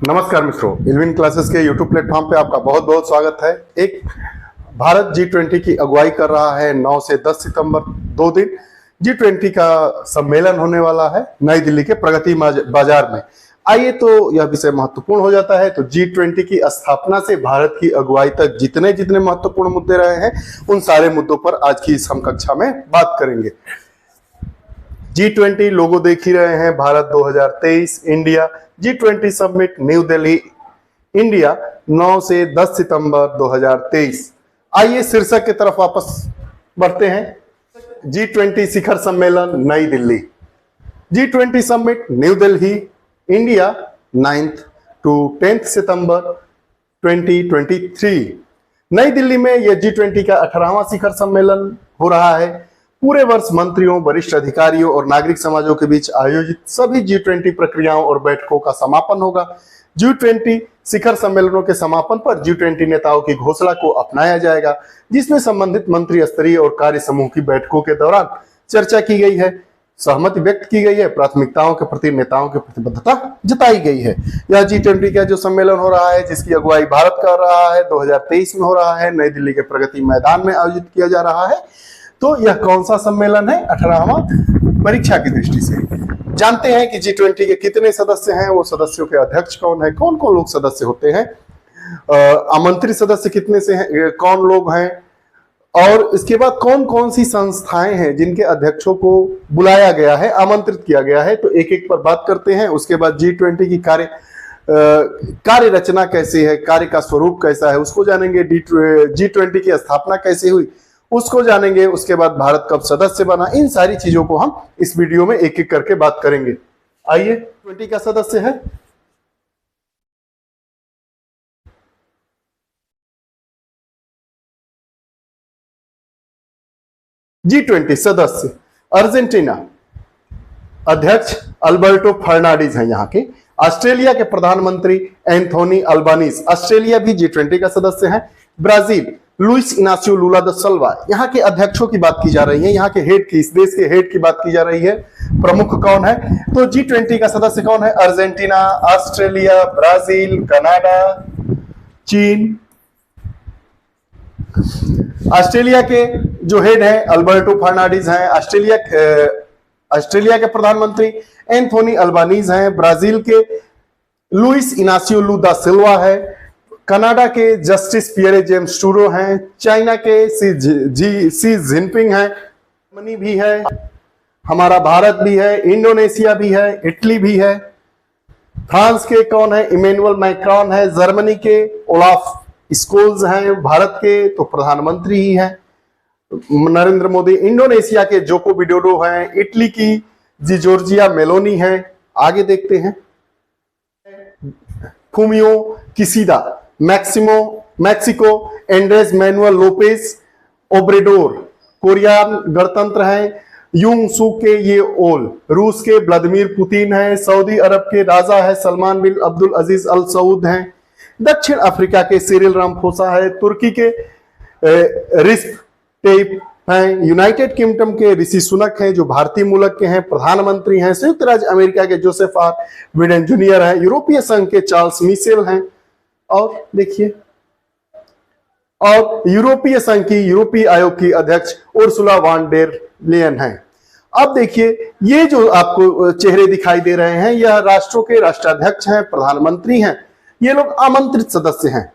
नमस्कार मित्रों, इल्विन क्लासेस के यूट्यूब प्लेटफॉर्म पे आपका बहुत बहुत स्वागत है। एक भारत G20 की अगुवाई कर रहा है 9 से 10 सितंबर 2 दिन G20 का सम्मेलन होने वाला है नई दिल्ली के प्रगति बाजार में। आइए तो यह विषय महत्वपूर्ण हो जाता है। तो G20 की स्थापना से भारत की अगुवाई तक जितने जितने महत्वपूर्ण मुद्दे रहे हैं उन सारे मुद्दों पर आज की इस हम कक्षा में बात करेंगे। G20 लोगो देख ही रहे हैं, Bharat 2023 India G20 summit new Delhi India 9 से 10 सितंबर 2023। आइए शीर्षक की तरफ वापस बढ़ते हैं। G20 शिखर सम्मेलन नई Delhi, G20 summit new Delhi India 9th to 10th सितंबर 2023। नई दिल्ली में यह G20 का 18वां शिखर सम्मेलन हो रहा है। पूरे वर्ष मंत्रियों, वरिष्ठ अधिकारियों और नागरिक समाजों के बीच आयोजित सभी G20 प्रक्रियाओं और बैठकों का समापन होगा। G20 शिखर सम्मेलनों के समापन पर G20 नेताओं की घोषणा को अपनाया जाएगा, जिसमें संबंधित मंत्री स्तरीय और कार्य समूह की बैठकों के दौरान चर्चा की गई है, सहमति व्यक्त की गई है, प्राथमिकताओं के प्रति नेताओं की प्रतिबद्धता जताई गई है। यह G20 का जो सम्मेलन हो रहा है, जिसकी अगुवाई भारत कर रहा है, 2023 में हो रहा है, नई दिल्ली के प्रगति मैदान में आयोजित किया जा रहा है। तो यह कौन सा सम्मेलन है? 18वां। परीक्षा की दृष्टि से जानते हैं कि G20 के कितने सदस्य हैं, वो सदस्यों के अध्यक्ष कौन है, कौन कौन लोग सदस्य होते हैं, आमंत्रित सदस्य कितने से हैं, कौन लोग हैं, और इसके बाद कौन कौन सी संस्थाएं हैं जिनके अध्यक्षों को बुलाया गया है, आमंत्रित किया गया है। तो एक एक पर बात करते हैं। उसके बाद G20 की कार्य रचना कैसी है, कार्य का स्वरूप कैसा है, उसको जानेंगे। G20 की स्थापना कैसे हुई उसको जानेंगे। उसके बाद भारत कब सदस्य बना, इन सारी चीजों को हम इस वीडियो में एक एक करके बात करेंगे। आइए, G20 का सदस्य है G20 सदस्य अर्जेंटीना, अध्यक्ष अल्बर्टो फर्नांडिज हैं यहाँ के। ऑस्ट्रेलिया के प्रधानमंत्री एंथोनी अल्बानीज, ऑस्ट्रेलिया भी G20 का सदस्य है। ब्राजील लुइस इनासियो लुला दा सिल्वा, यहाँ के अध्यक्षों की बात की जा रही है, यहाँ के हेड की, इस देश के हेड की बात की जा रही है। प्रमुख कौन है? तो G20 का सदस्य कौन है? अर्जेंटीना, ऑस्ट्रेलिया, ब्राजील, कनाडा, चीन। ऑस्ट्रेलिया के जो हेड है अल्बर्टो फर्नांडिज हैं। ऑस्ट्रेलिया के प्रधानमंत्री एंथोनी अल्बानीज हैं। ब्राजील के लुइस इनासियो लुला दा सिल्वा है। कनाडा के जस्टिस पियरे जेम्स टूरो हैं। चाइना के सी जिनपिंग हैं। जर्मनी भी है, हमारा भारत भी है, इंडोनेशिया भी है, इटली भी है। फ्रांस के कौन है? इमैनुअल मैक्रोन है। जर्मनी के ओलाफ स्कोल्स हैं। भारत के तो प्रधानमंत्री ही हैं, नरेंद्र मोदी। इंडोनेशिया के जोको विडोडो हैं। इटली की जॉर्जिया मेलोनी है। आगे देखते हैं। Fumio Kishida, Mexico Andres Manuel Lopez Obrador. Korean गणतंत्र है Yoon Suk Yeol. रूस के व्लादिमीर पुतिन है। सऊदी अरब के राजा है सलमान बिन अब्दुल अजीज अल सऊद हैं। दक्षिण अफ्रीका के सिरिल रामफोसा है। तुर्की के रिसेप टैयिप हैं। यूनाइटेड किंगडम के ऋषि सुनक हैं, जो भारतीय मूलक के हैं, प्रधानमंत्री हैं। संयुक्त राज्य अमेरिका के जोसेफ आर बिडेन जूनियर हैं। यूरोपीय संघ के चार्ल्स मिशेल हैं। और देखिए, और यूरोपीय संघ की यूरोपीय आयोग की अध्यक्ष उर्सुला वान डेर लेयन हैं। अब देखिए, ये जो आपको चेहरे दिखाई दे रहे हैं, यह राष्ट्रों के राष्ट्राध्यक्ष हैं, प्रधानमंत्री हैं। ये लोग आमंत्रित सदस्य हैं।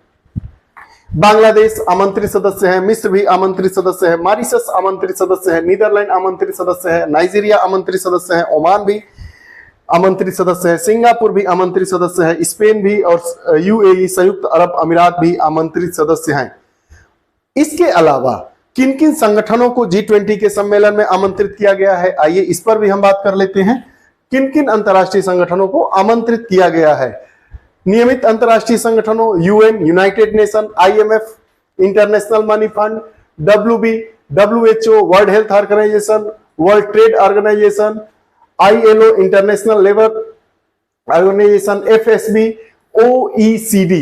बांग्लादेश आमंत्रित सदस्य है। मिस्र भी आमंत्रित सदस्य है। मॉरिशस आमंत्रित सदस्य है। नीदरलैंड आमंत्रित सदस्य है। नाइजीरिया आमंत्रित सदस्य है। ओमान भी आमंत्रित सदस्य है। सिंगापुर भी आमंत्रित सदस्य है। स्पेन भी और UAE संयुक्त अरब अमीरात भी आमंत्रित सदस्य हैं। इसके अलावा किन किन संगठनों को G20 के सम्मेलन में आमंत्रित किया गया है, आइए इस पर भी हम बात कर लेते हैं। किन किन अंतरराष्ट्रीय संगठनों को आमंत्रित किया गया है? नियमित अंतरराष्ट्रीय संगठनों UN, United Nation, IMF, International Money Fund, WB, WHO, World Health Organization, World Trade Organization, ILO, International Labour Organization, FSB, OECD,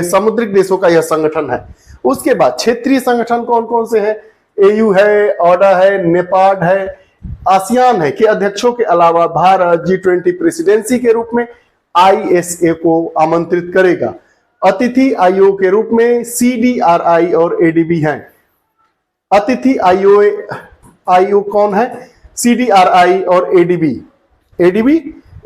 समुद्रिक देशों का यह संगठन है। उसके बाद क्षेत्रीय संगठन कौन कौन से हैं? AU है, ODA है, नेपाड है, आसियान है के अध्यक्षों के अलावा भारत G20 प्रेसिडेंसी के रूप में ISA को आमंत्रित करेगा। अतिथि आयोग के रूप में CDRI और ADB हैं। अतिथि आयोग कौन है? CDRI और ADB। ADB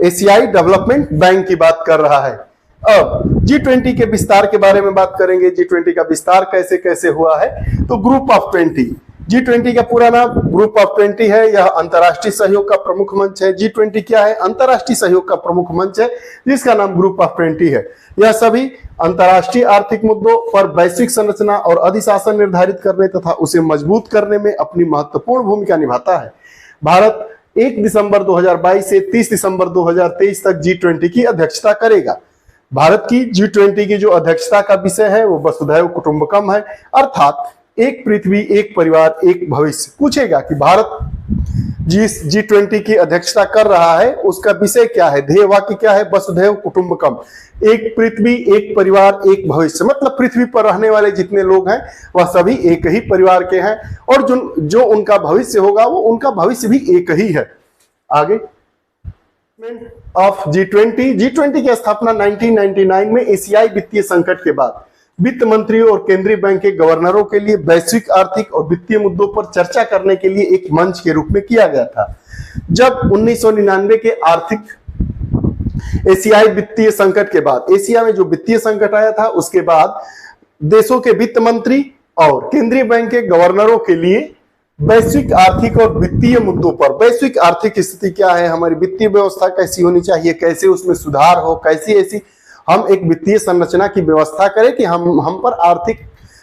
एशियाई डेवलपमेंट बैंक की बात कर रहा है। अब G20 के विस्तार के बारे में बात करेंगे। G20 का विस्तार कैसे कैसे हुआ है? तो ग्रुप ऑफ 20, G20 का पूरा नाम ग्रुप ऑफ 20 है। यह अंतरराष्ट्रीय सहयोग का प्रमुख मंच है। G20 क्या है? अंतरराष्ट्रीय सहयोग का प्रमुख मंच है जिसका नाम ग्रुप ऑफ 20 है। यह सभी अंतरराष्ट्रीय आर्थिक मुद्दों पर वैश्विक संरचना और अधिशासन निर्धारित करने तथा उसे मजबूत करने में अपनी महत्वपूर्ण भूमिका निभाता है। भारत 1 दिसंबर 2022 से 30 दिसंबर 2023 तक G20 की अध्यक्षता करेगा। भारत की G20 की जो अध्यक्षता का विषय है वो वसुधैव कुटुंबकम है, अर्थात एक पृथ्वी एक परिवार एक भविष्य। पूछेगा कि भारत जिस G20 की अध्यक्षता कर रहा है उसका विषय क्या है, ध्येय वाक्य क्या है? वसुधैव कुटुंबकम, एक पृथ्वी एक परिवार एक भविष्य। मतलब पृथ्वी पर रहने वाले जितने लोग हैं वह सभी एक ही परिवार के हैं और जो उनका भविष्य होगा वो उनका भविष्य भी एक ही है। आगे ऑफ G20 की स्थापना 1999 में एशियाई वित्तीय संकट के बाद वित्त मंत्रियों और केंद्रीय बैंक के गवर्नरों के लिए वैश्विक आर्थिक और वित्तीय मुद्दों पर चर्चा करने के लिए एक मंच के रूप में किया गया था। जब 1999 के आर्थिक एशियाई वित्तीय संकट के बाद, एशिया में जो वित्तीय संकट आया था उसके बाद देशों के वित्त मंत्री और केंद्रीय बैंक के गवर्नरों के लिए वैश्विक आर्थिक और वित्तीय मुद्दों पर, वैश्विक आर्थिक स्थिति क्या है, हमारी वित्तीय व्यवस्था कैसी होनी चाहिए, कैसे उसमें सुधार हो, कैसी ऐसी हम एक वित्तीय संरचना की व्यवस्था करें कि हम पर आर्थिक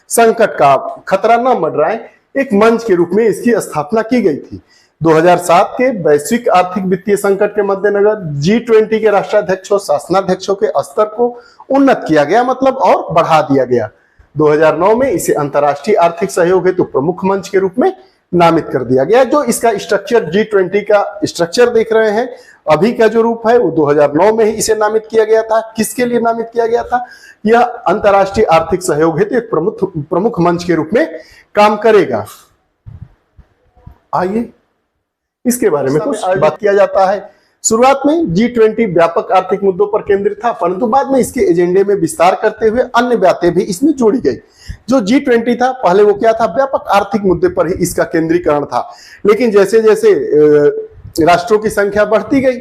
संकट का खतरा न मंडराए, एक मंच के रूप में इसकी स्थापना की गई थी। 2007 के वैश्विक आर्थिक वित्तीय संकट के मद्देनजर G20 के राष्ट्राध्यक्षों शासनाध्यक्षों के स्तर को उन्नत किया गया, मतलब और बढ़ा दिया गया। 2009 में इसे अंतर्राष्ट्रीय आर्थिक सहयोग हेतु प्रमुख मंच के रूप में नामित कर दिया गया। जो इसका स्ट्रक्चर G20 का स्ट्रक्चर देख रहे हैं, अभी का जो रूप है वो 2009 में ही इसे नामित किया गया था। किसके लिए नामित किया गया था? यह अंतर्राष्ट्रीय आर्थिक सहयोग हेतु एक प्रमुख मंच के रूप में काम करेगा। आइए इसके बारे में कुछ बात किया जाता है। शुरुआत में G20 व्यापक आर्थिक मुद्दों पर केंद्रित था, परंतु बाद में इसके एजेंडे में विस्तार करते हुए अन्य बातें भी इसमें जोड़ी गई। जो G20 था पहले वो क्या था? व्यापक आर्थिक मुद्दे पर ही इसका केंद्रीकरण था, लेकिन जैसे जैसे राष्ट्रों की संख्या बढ़ती गई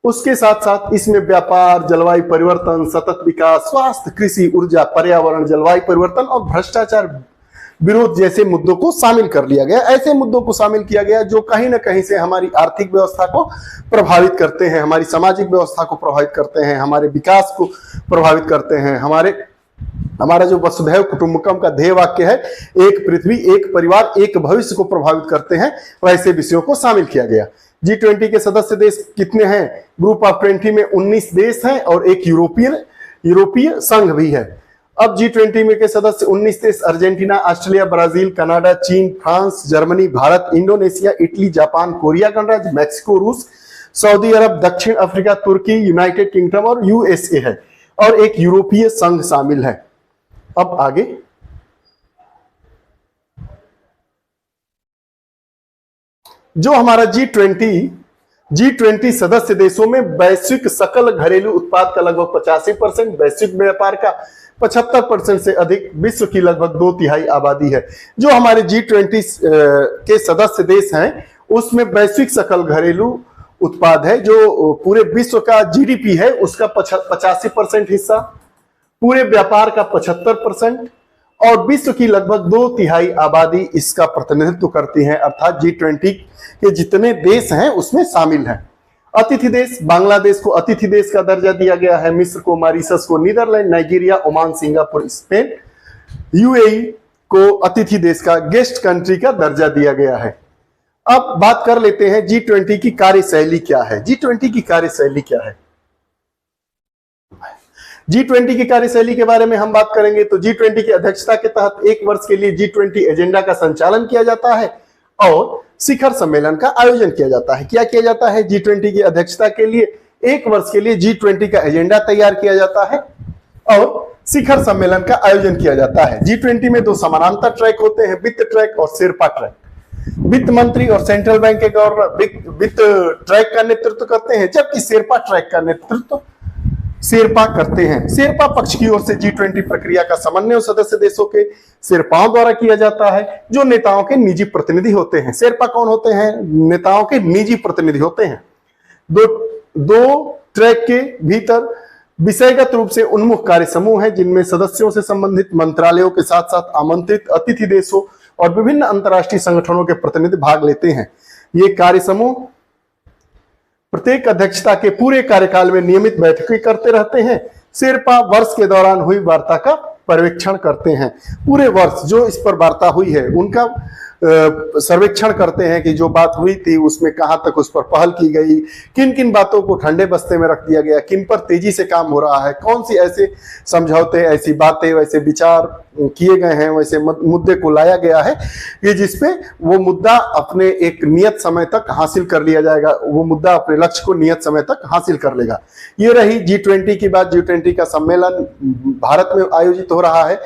उसके साथ साथ इसमें व्यापार, जलवायु परिवर्तन, सतत विकास, स्वास्थ्य, कृषि, ऊर्जा, पर्यावरण, जलवायु परिवर्तन और भ्रष्टाचार विरोध जैसे मुद्दों को शामिल कर लिया गया। ऐसे मुद्दों को शामिल किया गया जो कहीं ना कहीं से हमारी आर्थिक व्यवस्था को प्रभावित करते हैं, हमारी सामाजिक व्यवस्था को प्रभावित करते हैं, हमारे विकास को प्रभावित करते हैं। हमारा जो वसुधैव कुटुंबकम का ध्येय वाक्य है, एक पृथ्वी एक परिवार एक भविष्य को प्रभावित करते हैं, वैसे विषयों को शामिल किया गया। G20 के सदस्य देश कितने हैं? ग्रुप ऑफ 20 में 19 देश हैं और एक यूरोपीय संघ भी है। अब G20 में के सदस्य 19 देश अर्जेंटीना, ऑस्ट्रेलिया, ब्राजील, कनाडा, चीन, France, Germany, Bharat, Indonesia, Italy, Japan, Korea गणराज्य, मैक्सिको, रूस, सऊदी अरब, दक्षिण अफ्रीका, तुर्की, यूनाइटेड किंगडम और USA है और एक यूरोपीय संघ शामिल है। अब आगे जो हमारा G20 सदस्य देशों में वैश्विक सकल घरेलू उत्पाद का लगभग 85%, वैश्विक व्यापार का 75% से अधिक, विश्व की लगभग 2/3 आबादी है। जो हमारे G20 के सदस्य देश हैं उसमें वैश्विक सकल घरेलू उत्पाद है जो पूरे विश्व का GDP है उसका 85% हिस्सा, पूरे व्यापार का 75% और विश्व की लगभग 2/3 आबादी इसका प्रतिनिधित्व करती है। अर्थात G20 के जितने देश हैं उसमें शामिल हैं। अतिथि देश, बांग्लादेश को अतिथि देश का दर्जा दिया गया है, मिस्र को, मॉरिशस को, Netherland, Nigeria, Oman, Singapore, Spain, UAE को अतिथि देश का, गेस्ट कंट्री का दर्जा दिया गया है। अब बात कर लेते हैं G20 की कार्यशैली क्या है। G20 की कार्यशैली क्या है? G20 की कार्यशैली के बारे में हम बात करेंगे तो G20 की अध्यक्षता के तहत 1 वर्ष के लिए G20 एजेंडा का संचालन किया जाता है और शिखर सम्मेलन का आयोजन किया जाता है। क्या किया जाता है? G20 की अध्यक्षता के लिए 1 वर्ष के लिए G20 का एजेंडा तैयार किया जाता है और शिखर सम्मेलन का आयोजन किया जाता है। G20 में 2 समानांतर ट्रैक होते हैं, वित्त ट्रैक और शेरपा ट्रैक। वित्त मंत्री और सेंट्रल बैंक के गवर्नर वित्त ट्रैक का नेतृत्व करते हैं, जबकि शेरपा ट्रैक का नेतृत्व शेरपा करते हैं। शेरपा पक्ष की ओर से G20 प्रक्रिया का समन्वय सदस्य देशों के शेरपाओं द्वारा किया जाता है, जो नेताओं के निजी प्रतिनिधि होते हैं। शेरपा कौन होते हैं? नेताओं के निजी प्रतिनिधि होते हैं। दो ट्रैक के भीतर विषयगत रूप से उन्मुख कार्य समूह है, जिनमें सदस्यों से संबंधित मंत्रालयों के साथ साथ आमंत्रित अतिथि देशों और विभिन्न अंतर्राष्ट्रीय संगठनों के प्रतिनिधि भाग लेते हैं। ये कार्य समूह प्रत्येक अध्यक्षता के पूरे कार्यकाल में नियमित बैठकें करते रहते हैं। शेरपा वर्ष के दौरान हुई वार्ता का पर्यवेक्षण करते हैं। पूरे वर्ष जो इस पर वार्ता हुई है उनका सर्वेक्षण करते हैं कि जो बात हुई थी उसमें कहां तक उस पर पहल की गई, किन किन बातों को ठंडे बस्ते में रख दिया गया, किन पर तेजी से काम हो रहा है, कौन सी ऐसे समझौते, ऐसी बातें, वैसे विचार किए गए हैं, वैसे मुद्दे को लाया गया है ये जिसपे वो मुद्दा अपने एक नियत समय तक हासिल कर लिया जाएगा, वो मुद्दा अपने लक्ष्य को नियत समय तक हासिल कर लेगा। ये रही G20 की बात। G20 का सम्मेलन भारत में आयोजित हो रहा है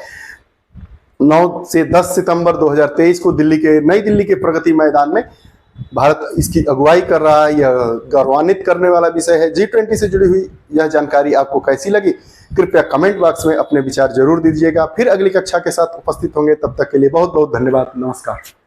9 से 10 सितंबर 2023 को नई दिल्ली के प्रगति मैदान में भारत इसकी अगुवाई कर रहा है। यह गौरवान्वित करने वाला विषय है। G20 से जुड़ी हुई यह जानकारी आपको कैसी लगी, कृपया कमेंट बॉक्स में अपने विचार जरूर दीजिएगा। फिर अगली कक्षा के साथ उपस्थित होंगे, तब तक के लिए बहुत बहुत धन्यवाद। नमस्कार।